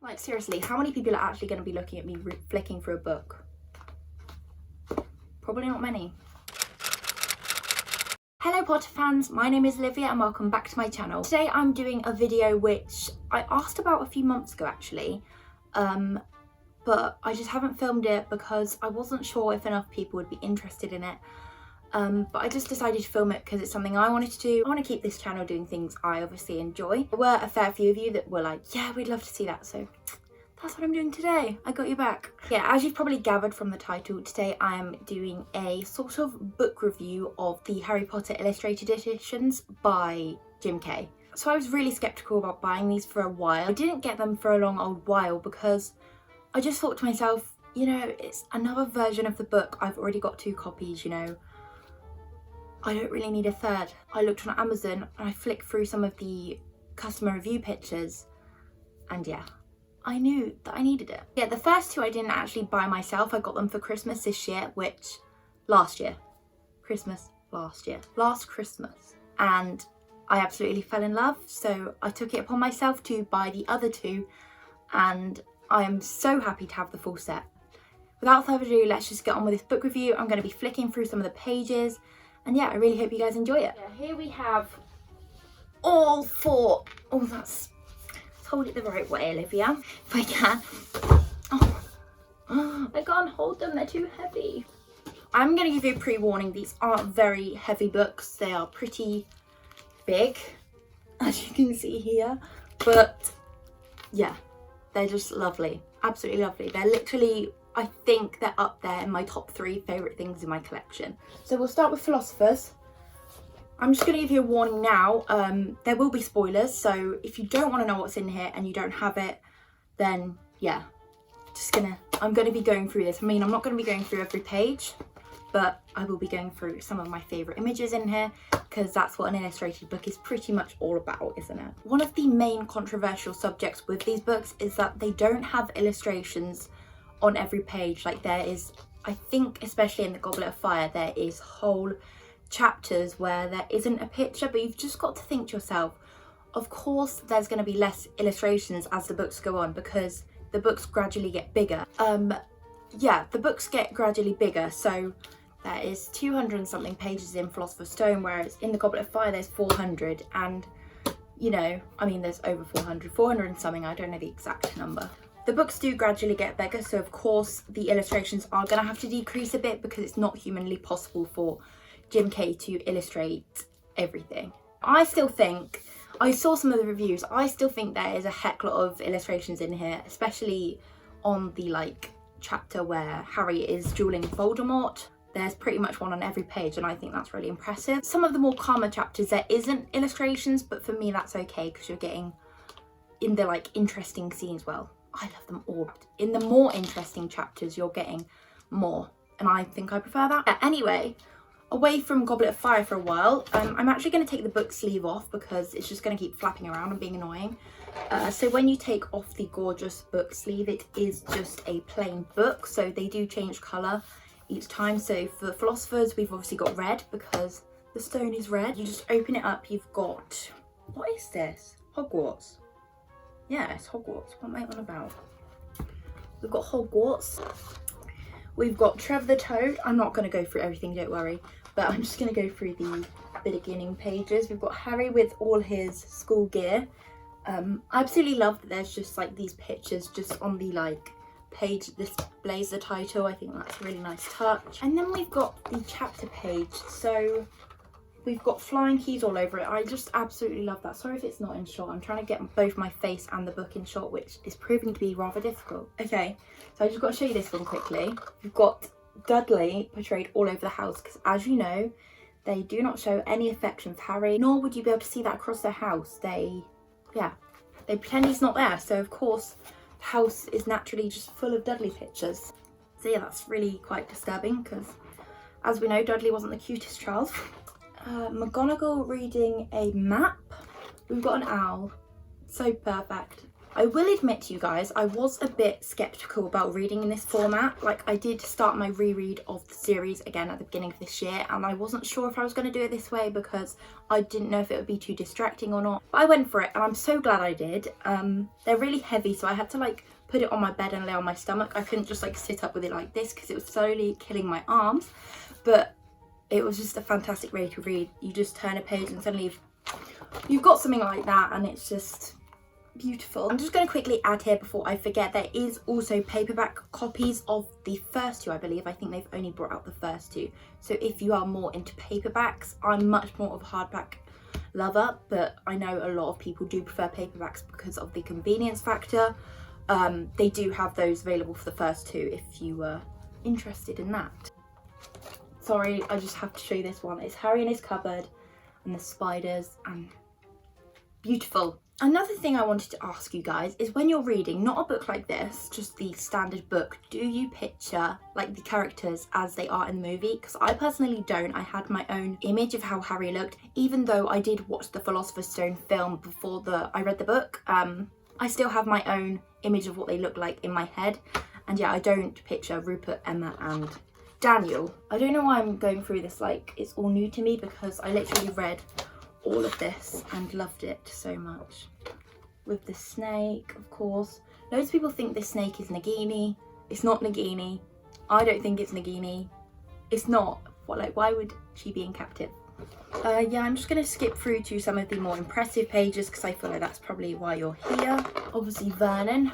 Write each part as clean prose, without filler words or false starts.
Like seriously, how many people are actually going to be looking at me flicking through a book? Probably not many. Hello Potter fans, my name is Olivia and welcome back to my channel. Today I'm doing a video which I asked about a few months ago actually, but I just haven't filmed it because I wasn't sure if enough people would be interested in it. But I just decided to film it because it's something I wanted to do. I want to keep this channel doing things I obviously enjoy. There were a fair few of you that were like, yeah, we'd love to see that, so that's what I'm doing today. I got your back. Yeah, as you've probably gathered from the title, today I am doing a sort of book review of the Harry Potter illustrated editions by Jim Kay. So I was really skeptical about buying these for a while. I didn't get them for a long old while because I just thought to myself, you know, it's another version of the book. I've already got 2 copies, you know. I don't really need a third. I looked on Amazon and I flicked through some of the customer review pictures and yeah, I knew that I needed it. Yeah, the first 2 I didn't actually buy myself. I got them for Christmas this year, last Christmas. And I absolutely fell in love. So I took it upon myself to buy the other 2 and I am so happy to have the full set. Without further ado, let's just get on with this book review. I'm going to be flicking through some of the pages. And yeah, I really hope you guys enjoy it. Yeah, here we have all 4. Oh, let's hold it the right way, Olivia, if I can. Oh, I can't hold them, they're too heavy. I'm going to give you a pre-warning, these aren't very heavy books. They are pretty big, as you can see here. But yeah, they're just lovely, absolutely lovely. They're literally, I think they're up there in my top 3 favourite things in my collection. So we'll start with Philosophers. I'm just going to give you a warning now. There will be spoilers, so if you don't want to know what's in here and you don't have it, then yeah, I'm going to be going through this. I mean, I'm not going to be going through every page, but I will be going through some of my favourite images in here because that's what an illustrated book is pretty much all about, isn't it? One of the main controversial subjects with these books is that they don't have illustrations on every page. Like there is, I think especially in the Goblet of Fire, there is whole chapters where there isn't a picture, but you've just got to think to yourself, of course there's going to be less illustrations as the books go on because the books gradually get bigger. Yeah, the books get gradually bigger, so there is 200 and something pages in Philosopher's Stone, whereas in the Goblet of Fire there's 400, and you know, I mean there's over 400 and something, I don't know the exact number. The books do gradually get bigger, so of course the illustrations are going to have to decrease a bit because it's not humanly possible for Jim Kay to illustrate everything. I still think, I saw some of the reviews, I still think there is a heck lot of illustrations in here, especially on the like chapter where Harry is dueling Voldemort. There's pretty much one on every page and I think that's really impressive. Some of the more calmer chapters there isn't illustrations, but for me that's okay because you're getting in the like interesting scenes, well, I love them all. In the more interesting chapters you're getting more and I think I prefer that. Anyway, away from Goblet of Fire for a while, I'm actually going to take the book sleeve off because it's just going to keep flapping around and being annoying. So when you take off the gorgeous book sleeve, it is just a plain book, so they do change colour each time. So for Philosophers we've obviously got red because the stone is red. You just open it up, you've got, what is this? Hogwarts. Yeah, it's Hogwarts. What am I on about? We've got Hogwarts. We've got Trevor the Toad. I'm not going to go through everything, don't worry. But I'm just going to go through the beginning pages. We've got Harry with all his school gear. I absolutely love that there's just like these pictures just on the like page that displays the title. I think that's a really nice touch. And then we've got the chapter page. So we've got flying keys all over it. I just absolutely love that. Sorry if it's not in shot. I'm trying to get both my face and the book in shot, which is proving to be rather difficult. Okay, so I just got to show you this one quickly. We've got Dudley portrayed all over the house because, as you know, they do not show any affection for Harry, nor would you be able to see that across their house. They pretend he's not there. So of course, the house is naturally just full of Dudley pictures. So yeah, that's really quite disturbing because, as we know, Dudley wasn't the cutest child. McGonagall reading a map. We've got an owl, so perfect. I will admit to you guys, I was a bit skeptical about reading in this format. Like, I did start my reread of the series again at the beginning of this year, and I wasn't sure if I was going to do it this way because I didn't know if it would be too distracting or not. But I went for it, and I'm so glad I did. They're really heavy, so I had to like put it on my bed and lay on my stomach. I couldn't just like sit up with it like this because it was slowly killing my arms. But it was just a fantastic way to read. You just turn a page and suddenly you've got something like that, and it's just beautiful. I'm just going to quickly add here before I forget, there is also paperback copies of the first two, I believe. I think they've only brought out the first two. So if you are more into paperbacks, I'm much more of a hardback lover, but I know a lot of people do prefer paperbacks because of the convenience factor. They do have those available for the first two if you were interested in that. Sorry, I just have to show you this one. It's Harry in his cupboard and the spiders, and beautiful. Another thing I wanted to ask you guys is, when you're reading, not a book like this, just the standard book, do you picture like the characters as they are in the movie? Because I personally don't. I had my own image of how Harry looked. Even though I did watch the Philosopher's Stone film before I read the book, I still have my own image of what they look like in my head. And yeah, I don't picture Rupert, Emma and Daniel. I don't know why I'm going through this like it's all new to me, because I literally read all of this and loved it so much. With the snake, of course. Loads of people think this snake is Nagini. It's not Nagini. I don't think it's Nagini. It's not. What, like, why would she be in captive? Yeah, I'm just going to skip through to some of the more impressive pages because I feel like that's probably why you're here. Obviously Vernon,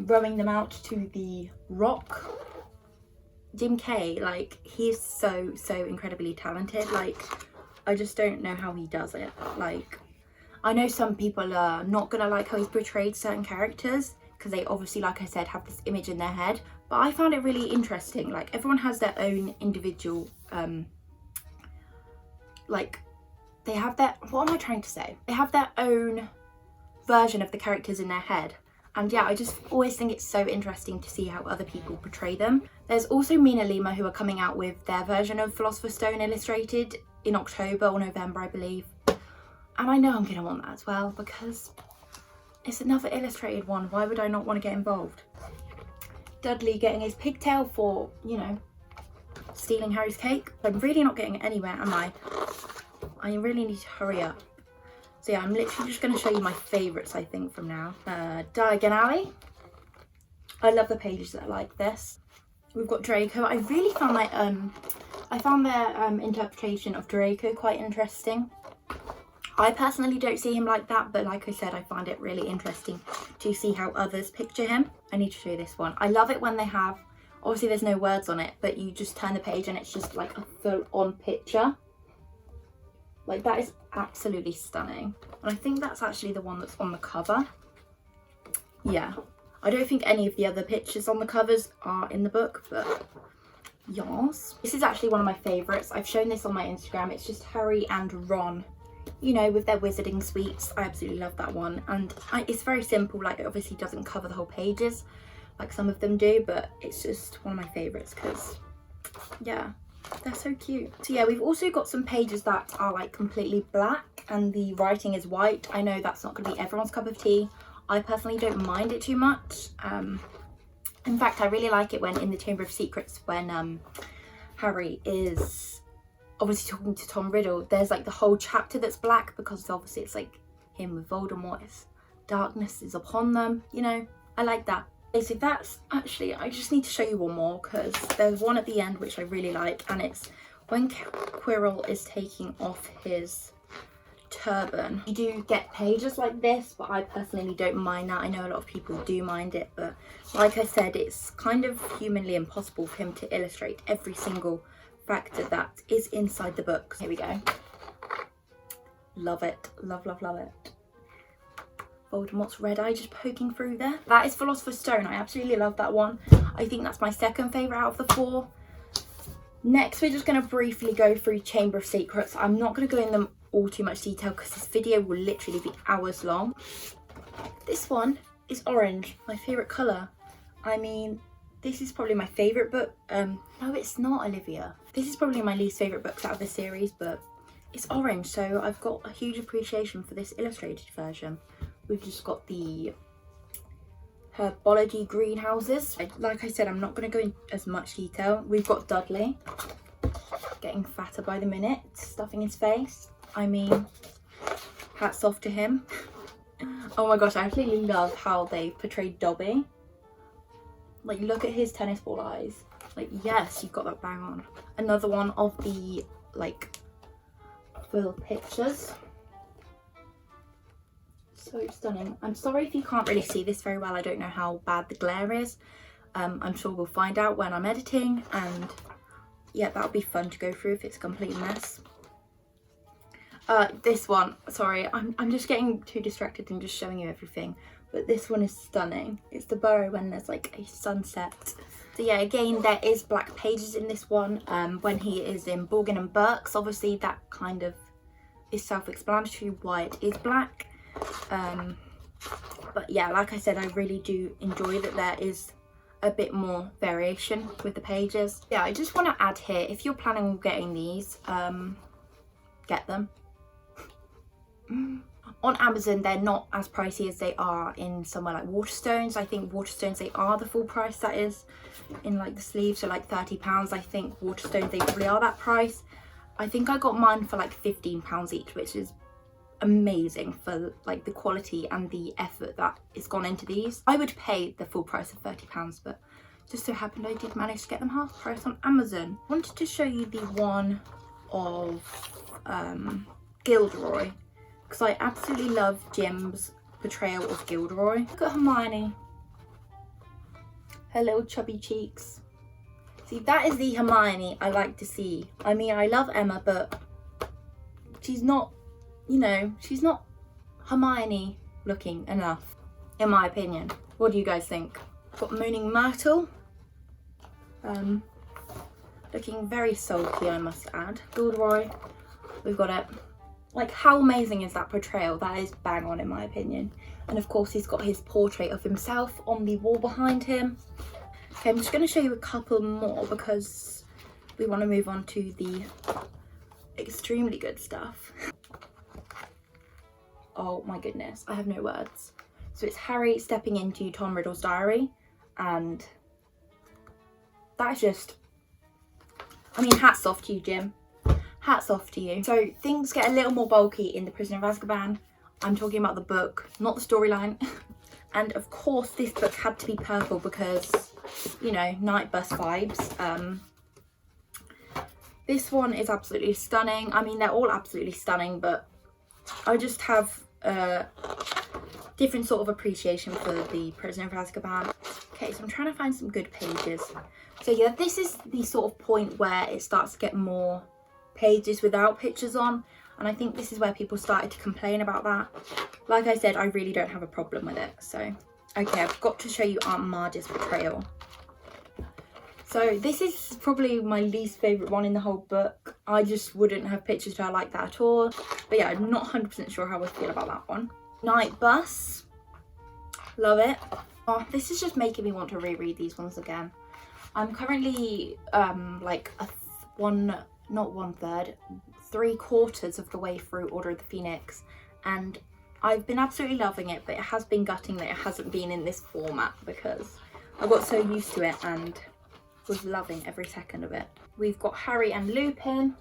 rowing them out to the rock. Jim Kay, like, he's so incredibly talented. Like, I just don't know how he does it. Like, I know some people are not gonna like how he's portrayed certain characters because they obviously, like I said, have this image in their head, but I found it really interesting. Like, everyone has their own individual like, they have their, what am I trying to say? They have their own version of the characters in their head. And yeah, I just always think it's so interesting to see how other people portray them. There's also Mina Lima, who are coming out with their version of Philosopher's Stone Illustrated in October or November, I believe. And I know I'm going to want that as well because it's another illustrated one. Why would I not want to get involved? Dudley getting his pigtail for, you know, stealing Harry's cake. I'm really not getting anywhere, am I? I really need to hurry up. So yeah, I'm literally just going to show you my favourites, I think, from now. Diagon Alley. I love the pages that are like this. We've got Draco. I really found their interpretation of Draco quite interesting. I personally don't see him like that, but like I said, I find it really interesting to see how others picture him. I need to show you this one. I love it when they have, obviously there's no words on it, but you just turn the page and it's just like a full-on picture. Like, that is absolutely stunning. And I think that's actually the one that's on the cover. Yeah. I don't think any of the other pictures on the covers are in the book, but yes. This is actually one of my favourites. I've shown this on my Instagram. It's just Harry and Ron, you know, with their wizarding suites. I absolutely love that one. And it's very simple. Like, it obviously doesn't cover the whole pages like some of them do, but it's just one of my favourites because, yeah, they're so cute. So yeah, we've also got some pages that are like completely black and the writing is white. I know that's not going to be everyone's cup of tea. I personally don't mind it too much. In fact, I really like it when in the Chamber of Secrets, when Harry is obviously talking to Tom Riddle, there's like the whole chapter that's black because obviously it's like him with Voldemort. Darkness is upon them, you know. I like that. Okay, so that's actually, I just need to show you one more because there's one at the end which I really like, and it's when Quirrell is taking off his turban. You do get pages like this, but I personally don't mind that. I know a lot of people do mind it, but like I said, it's kind of humanly impossible for him to illustrate every single factor that is inside the book. Here we go. Love it. Love, love, love it. Voldemort's red eye just poking through there. That is Philosopher's Stone. I absolutely love that one. I think that's my second favourite out of the four. Next, we're just going to briefly go through Chamber of Secrets. I'm not going to go in them all too much detail because this video will literally be hours long. This one is orange, my favourite colour. I mean, this is probably my favourite book. No, it's not, Olivia. This is probably my least favourite books out of the series, but it's orange, so I've got a huge appreciation for this illustrated version. we've just got the herbology greenhouses. Like I said, I'm not going to go in as much detail. We've got Dudley getting fatter by the minute, stuffing his face. I mean, hats off to him. Oh my gosh, I absolutely love how they portrayed Dobby. Like, look at his tennis ball eyes. Like, yes, you've got that bang on. Another one of the, like, full pictures. So stunning. I'm sorry if you can't really see this very well. I don't know how bad the glare is. I'm sure we'll find out when I'm editing, and yeah, that'll be fun to go through if it's a complete mess. This one, sorry, I'm just getting too distracted and just showing you everything, but this one is stunning. It's the burrow when there's like a sunset. So yeah, again, there is black pages in this one. When he is in Borgin and Burke's, obviously that kind of is self-explanatory why it is black. But yeah, like I said, I really do enjoy that there is a bit more variation with the pages. Yeah, I just want to add here, if you're planning on getting these, get them. On Amazon, they're not as pricey as they are in somewhere like Waterstones. I think Waterstones, they are the full price that is in like the sleeves, so like £30. I think Waterstones, they probably are that price. I think I got mine for like £15 each, which is amazing for like the quality and the effort that is gone into these. I would pay the full price of £30, but just so happened I did manage to get them half price on Amazon. I wanted to show you the one of Gilderoy, because I absolutely love Jim's portrayal of Gilderoy. Look at Hermione, her little chubby cheeks. See, that is the Hermione I like to see. I mean, I love Emma, but she's not, you know, she's not Hermione looking enough, in my opinion. What do you guys think? Got Moaning Myrtle, looking very sulky, I must add. Gilderoy, we've got it. Like, how amazing is that portrayal? That is bang on, in my opinion. And of course, he's got his portrait of himself on the wall behind him. Okay, I'm just going to show you a couple more because we want to move on to the extremely good stuff. Oh my goodness, I have no words. So it's Harry stepping into Tom Riddle's diary, and that's just, I mean, hats off to you, Jim. Hats off to you. So things get a little more bulky in The Prisoner of Azkaban. I'm talking about the book, not the storyline. And of course this book had to be purple because, you know, night bus vibes. This one is absolutely stunning. I mean, they're all absolutely stunning, but I just have a different sort of appreciation for The Prisoner of Azkaban. Okay, so I'm trying to find some good pages. So yeah, this is the sort of point where it starts to get more pages without pictures on, and I think this is where people started to complain about that. Like I said, I really don't have a problem with it. So okay, I've got to show you Aunt Marge's portrayal. So this is probably my least favourite one in the whole book. I just wouldn't have pictures to like that at all. But yeah, I'm not 100% sure how I feel about that one. Night Bus, love it. Oh, this is just making me want to reread these ones again. I'm currently like not 1/3, 3/4 of the way through Order of the Phoenix, and I've been absolutely loving it, but it has been gutting that it hasn't been in this format because I got so used to it and was loving every second of it. We've got Harry and Lupin.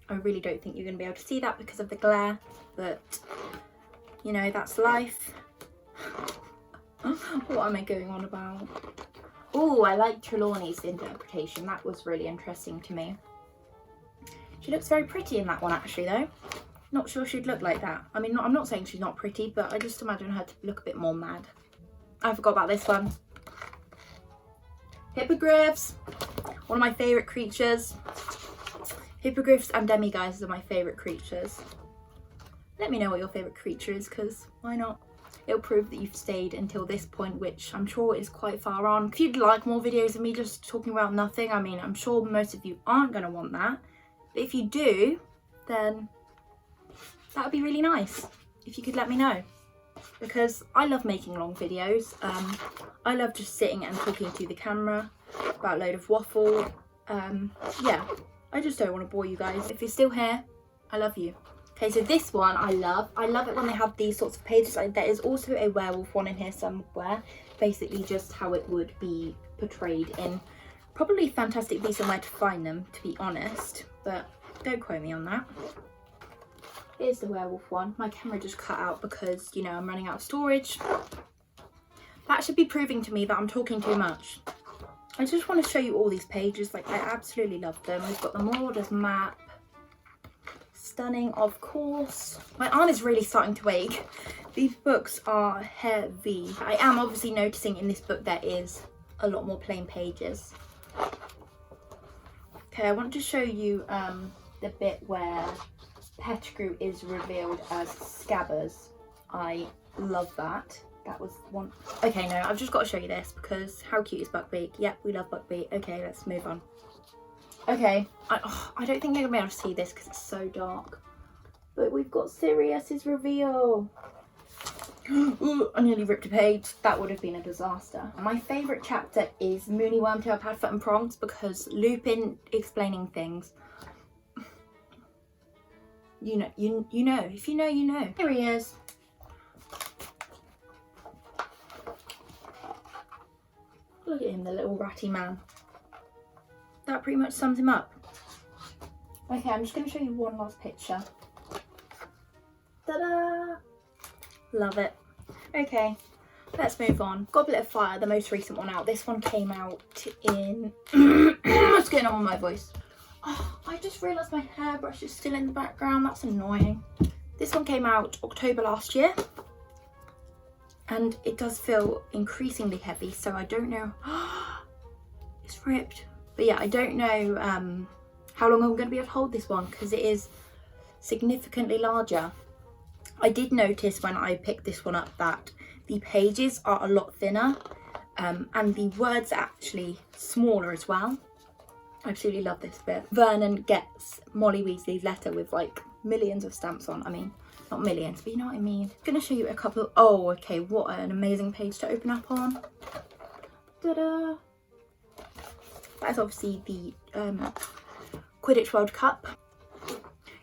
I really don't think you're going to be able to see that because of the glare, but you know, that's life. What am I going on about? Oh, I like Trelawney's interpretation. That was really interesting to me. She looks very pretty in that one, actually, though. Not sure she'd look like that. I mean, I'm not saying she's not pretty, but I just imagine her to look a bit more mad. I forgot about this one. Hippogriffs, one of my favourite creatures. Hippogriffs and demiguises are my favourite creatures. Let me know what your favourite creature is, because why not? It'll prove that you've stayed until this point, which I'm sure is quite far on. If you'd like more videos of me just talking about nothing, I mean, I'm sure most of you aren't going to want that. But if you do, then that would be really nice if you could let me know. Because I love making long videos. I love just sitting and talking to the camera about a load of waffle. Yeah, I just don't want to bore you guys. If you're still here, I love you. Okay. Okay, so this one I love. I love it when they have these sorts of pages. Like, there is also a werewolf one in here somewhere. Basically just how it would be portrayed in probably Fantastic Beasts and Where to Find Them, to be honest. But don't quote me on that. Here's the werewolf one. My camera just cut out because, you know, I'm running out of storage. That should be proving to me that I'm talking too much. I just want to show you all these pages. Like, I absolutely love them. We've got the Marauders map. Stunning, of course. My arm is really starting to ache. These books are heavy. I am obviously noticing in this book there is a lot more plain pages. Okay, I want to show you the bit where Pettigrew is revealed as Scabbers. I love that. That was one. Okay, no, I've just got to show you this because how cute is Buckbeak? Yep, we love Buckbeak. Okay, let's move on. Okay, I don't think you're gonna be able to see this because it's so dark. But we've got Sirius's reveal. Ooh, I nearly ripped a page. That would have been a disaster. My favourite chapter is Moony Wormtail, Padfoot and Prongs because Lupin explaining things. You know. If you know, you know. Here he is. Look at him, the little ratty man. That pretty much sums him up. Okay, I'm just going to show you one last picture. Ta-da! Love it. Okay, let's move on. Goblet of Fire, the most recent one out. This one came out in... What's going on with my voice? Oh, I just realised my hairbrush is still in the background. That's annoying. This one came out October last year. And it does feel increasingly heavy, so I don't know... It's ripped. But yeah, I don't know how long I'm going to be able to hold this one because it is significantly larger. I did notice when I picked this one up that the pages are a lot thinner and the words are actually smaller as well. I absolutely love this bit. Vernon gets Molly Weasley's letter with like millions of stamps on. I mean, not millions, but you know what I mean. I'm going to show you a couple. Oh, okay, what an amazing page to open up on. Ta-da! That is obviously the Quidditch World Cup.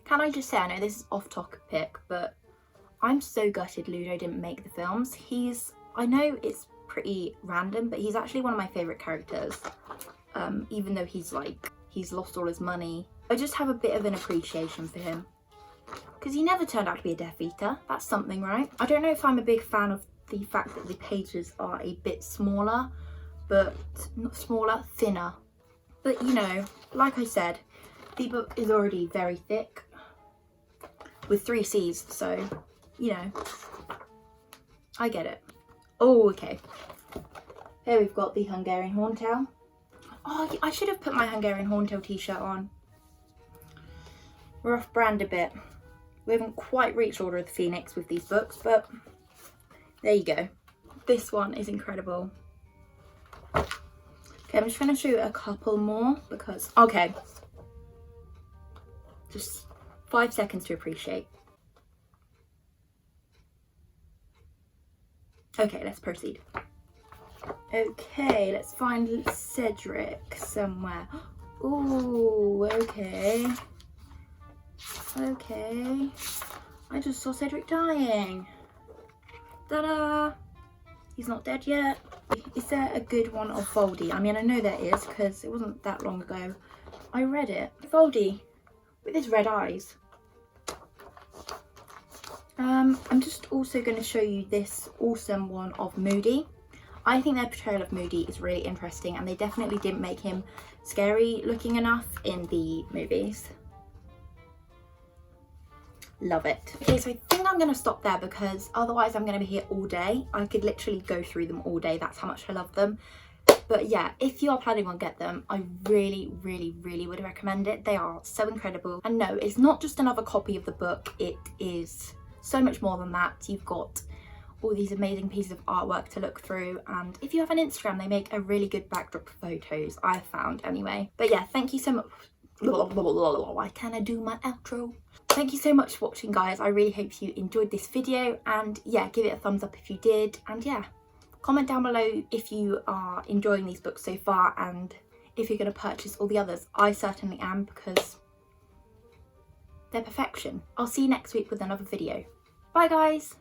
Can I just say, I know this is off topic, but I'm so gutted Ludo didn't make the films. I know it's pretty random, but he's actually one of my favourite characters. Even though he's lost all his money. I just have a bit of an appreciation for him. Because he never turned out to be a Death Eater. That's something, right? I don't know if I'm a big fan of the fact that the pages are a bit smaller, but not smaller, thinner. But you know, like I said, the book is already very thick with 3 C's, so you know, I get it. Oh, okay. Here we've got the Hungarian Horntail. Oh, I should have put my Hungarian Horntail t-shirt on. We're off brand a bit. We haven't quite reached Order of the Phoenix with these books, but there you go. This one is incredible. Okay, I'm just going to show you a couple more because, okay, just 5 seconds to appreciate. Okay, let's proceed. Okay, let's find Cedric somewhere. Ooh, okay. Okay. I just saw Cedric dying. Ta-da! He's not dead yet. Is there a good one of Voldy? I mean, I know there is because it wasn't that long ago I read it. Voldy with his red eyes. I'm just also going to show you this awesome one of Moody. I think their portrayal of Moody is really interesting and they definitely didn't make him scary looking enough in the movies. Love it. Okay, so I think I'm going to stop there because otherwise I'm going to be here all day. I could literally go through them all day. That's how much I love them. But yeah, if you are planning on get them, I really, really, really would recommend it. They are so incredible. And no, it's not just another copy of the book. It is so much more than that. You've got all these amazing pieces of artwork to look through, and if you have an Instagram, they make a really good backdrop for photos, I've found anyway. But yeah, thank you so much. Why can't I do my outro? Thank you so much for watching, guys. I really hope you enjoyed this video, and yeah, give it a thumbs up if you did, and yeah, comment down below if you are enjoying these books so far and if you're going to purchase all the others. I certainly am, because they're perfection. I'll see you next week with another video. Bye guys!